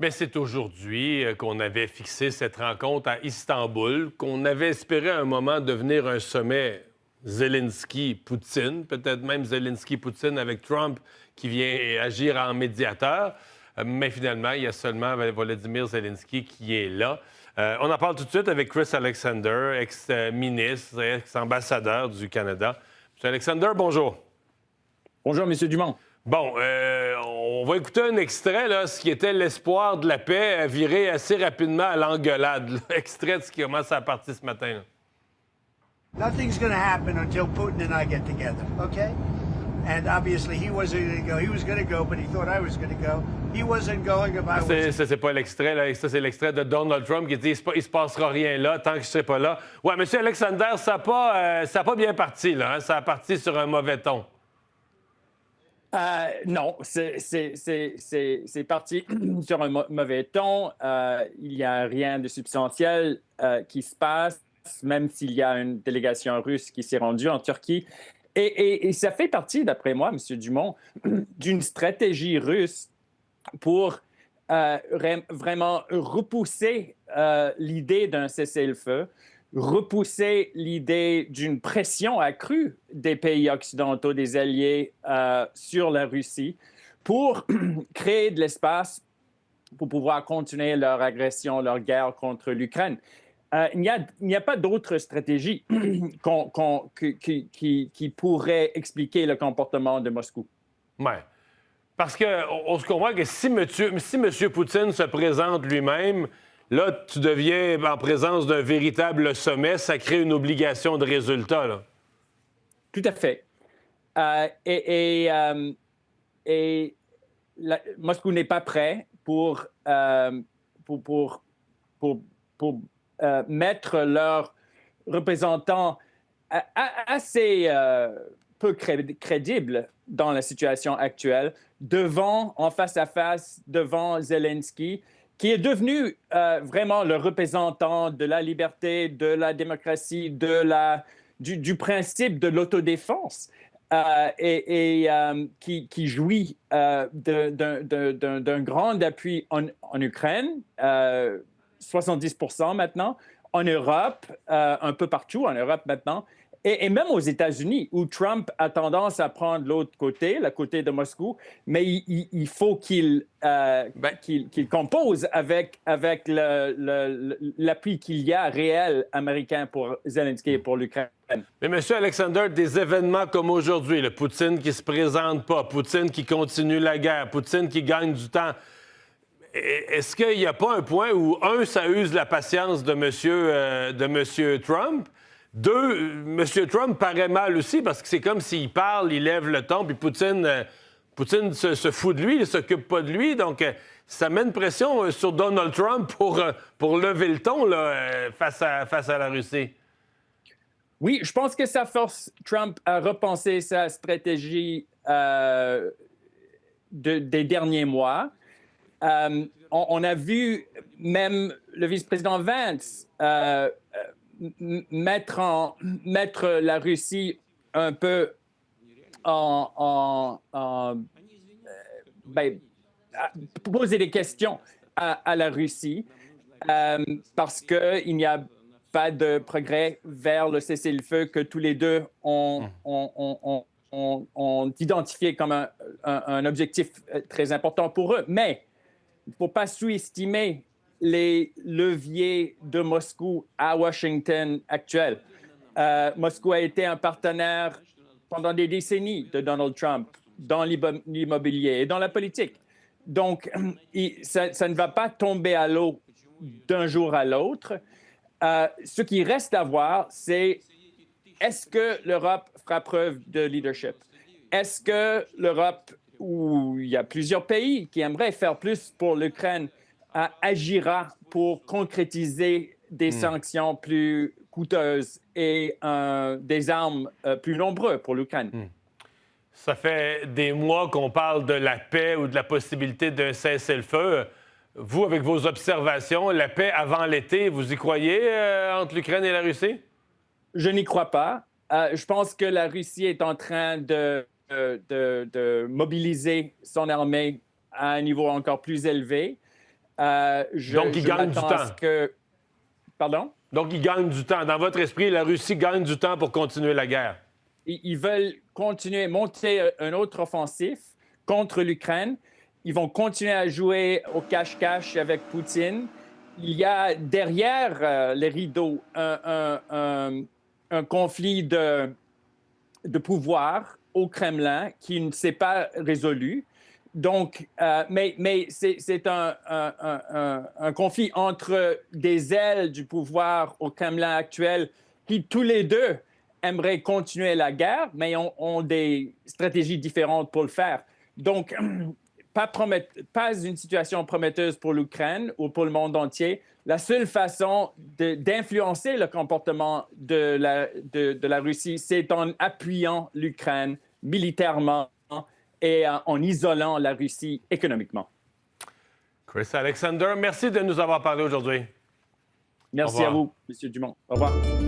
Mais c'est aujourd'hui qu'on avait fixé cette rencontre à Istanbul, qu'on avait espéré à un moment devenir un sommet Zelensky-Poutine, peut-être même Zelensky-Poutine avec Trump qui vient agir en médiateur. Mais finalement, il y a seulement Volodymyr Zelensky qui est là. On en parle tout de suite avec Chris Alexander, ex-ministre, ex-ambassadeur du Canada. M. Alexander, bonjour. Bonjour, M. Dumont. Bon, on va écouter un extrait, là, ce qui était l'espoir de la paix a viré assez rapidement à l'engueulade. Extrait de ce qui commence à partir ce matin. Là. Nothing's going to happen until Putin and I get together, okay? And obviously he wasn't going to go. He was going to go, but he thought I was going to go. He wasn't going if I was... Ça, c'est pas l'extrait, là. Ça, c'est l'extrait de Donald Trump qui dit il se passera rien là tant que je serai pas là. Ouais, M. Alexander, ça n'a pas bien parti, là. Hein? Ça a parti sur un mauvais ton. Non, c'est parti sur un mauvais ton. Il n'y a rien de substantiel qui se passe, même s'il y a une délégation russe qui s'est rendue en Turquie. Et ça fait partie, d'après moi, M. Dumont, d'une stratégie russe pour vraiment repousser l'idée d'un cessez-le-feu, repousser l'idée d'une pression accrue des pays occidentaux, des alliés sur la Russie, pour créer de l'espace pour pouvoir continuer leur agression, leur guerre contre l'Ukraine. Il n'y a pas d'autre stratégie qui pourrait expliquer le comportement de Moscou. Ouais. Parce qu'on se comprend que si M. Poutine se présente lui-même, là, tu deviens en présence d'un véritable sommet, ça crée une obligation de résultat, là. Tout à fait. Moscou n'est pas prêt pour mettre leurs représentants assez peu crédibles dans la situation actuelle en face à face, devant Zelensky, qui est devenu vraiment le représentant de la liberté, de la démocratie, du principe de l'autodéfense, qui jouit d'un grand appui en Ukraine, 70% maintenant, en Europe, un peu partout en Europe maintenant, et même aux États-Unis, où Trump a tendance à prendre l'autre côté, le côté de Moscou, mais il faut qu'il compose avec l'appui qu'il y a réel américain pour Zelensky et pour l'Ukraine. Mais M. Alexander, des événements comme aujourd'hui, le Poutine qui se présente pas, Poutine qui continue la guerre, Poutine qui gagne du temps, est-ce qu'il n'y a pas un point où, un, ça use la patience de M. Trump? Deux, M. Trump paraît mal aussi parce que c'est comme s'il parle, il lève le ton, puis Poutine se fout de lui, il ne s'occupe pas de lui. Donc, ça met une pression sur Donald Trump pour lever le ton là, face à la Russie. Oui, je pense que ça force Trump à repenser sa stratégie des derniers mois. On a vu même le vice-président Vance mettre la Russie un peu poser des questions à la Russie parce qu'il n'y a pas de progrès vers le cessez-le-feu que tous les deux ont identifié comme un objectif très important pour eux. Mais il ne faut pas sous-estimer les leviers de Moscou à Washington actuel. Moscou a été un partenaire pendant des décennies de Donald Trump dans l'immobilier et dans la politique. Donc, ça ne va pas tomber à l'eau d'un jour à l'autre. Ce qui reste à voir, c'est est-ce que l'Europe fera preuve de leadership? Est-ce que l'Europe, où il y a plusieurs pays qui aimeraient faire plus pour l'Ukraine, agira pour concrétiser des sanctions plus coûteuses et des armes plus nombreuses pour l'Ukraine? Ça fait des mois qu'on parle de la paix ou de la possibilité d'un cessez-le-feu. Vous, avec vos observations, la paix avant l'été, vous y croyez entre l'Ukraine et la Russie? Je n'y crois pas. Je pense que la Russie est en train de mobiliser son armée à un niveau encore plus élevé. Donc, il gagne du temps. Pardon? Donc, il gagne du temps. Dans votre esprit, la Russie gagne du temps pour continuer la guerre. Ils veulent continuer, monter un autre offensif contre l'Ukraine. Ils vont continuer à jouer au cache-cache avec Poutine. Il y a derrière les rideaux un conflit de pouvoir au Kremlin qui ne s'est pas résolu. Donc, mais c'est un conflit entre des ailes du pouvoir au Kremlin actuel qui, tous les deux, aimeraient continuer la guerre, mais ont des stratégies différentes pour le faire. Donc, pas une situation prometteuse pour l'Ukraine ou pour le monde entier. La seule façon d'influencer le comportement de la Russie, c'est en appuyant l'Ukraine militairement et en isolant la Russie économiquement. Chris Alexander, merci de nous avoir parlé aujourd'hui. Merci à vous, M. Dumont. Au revoir.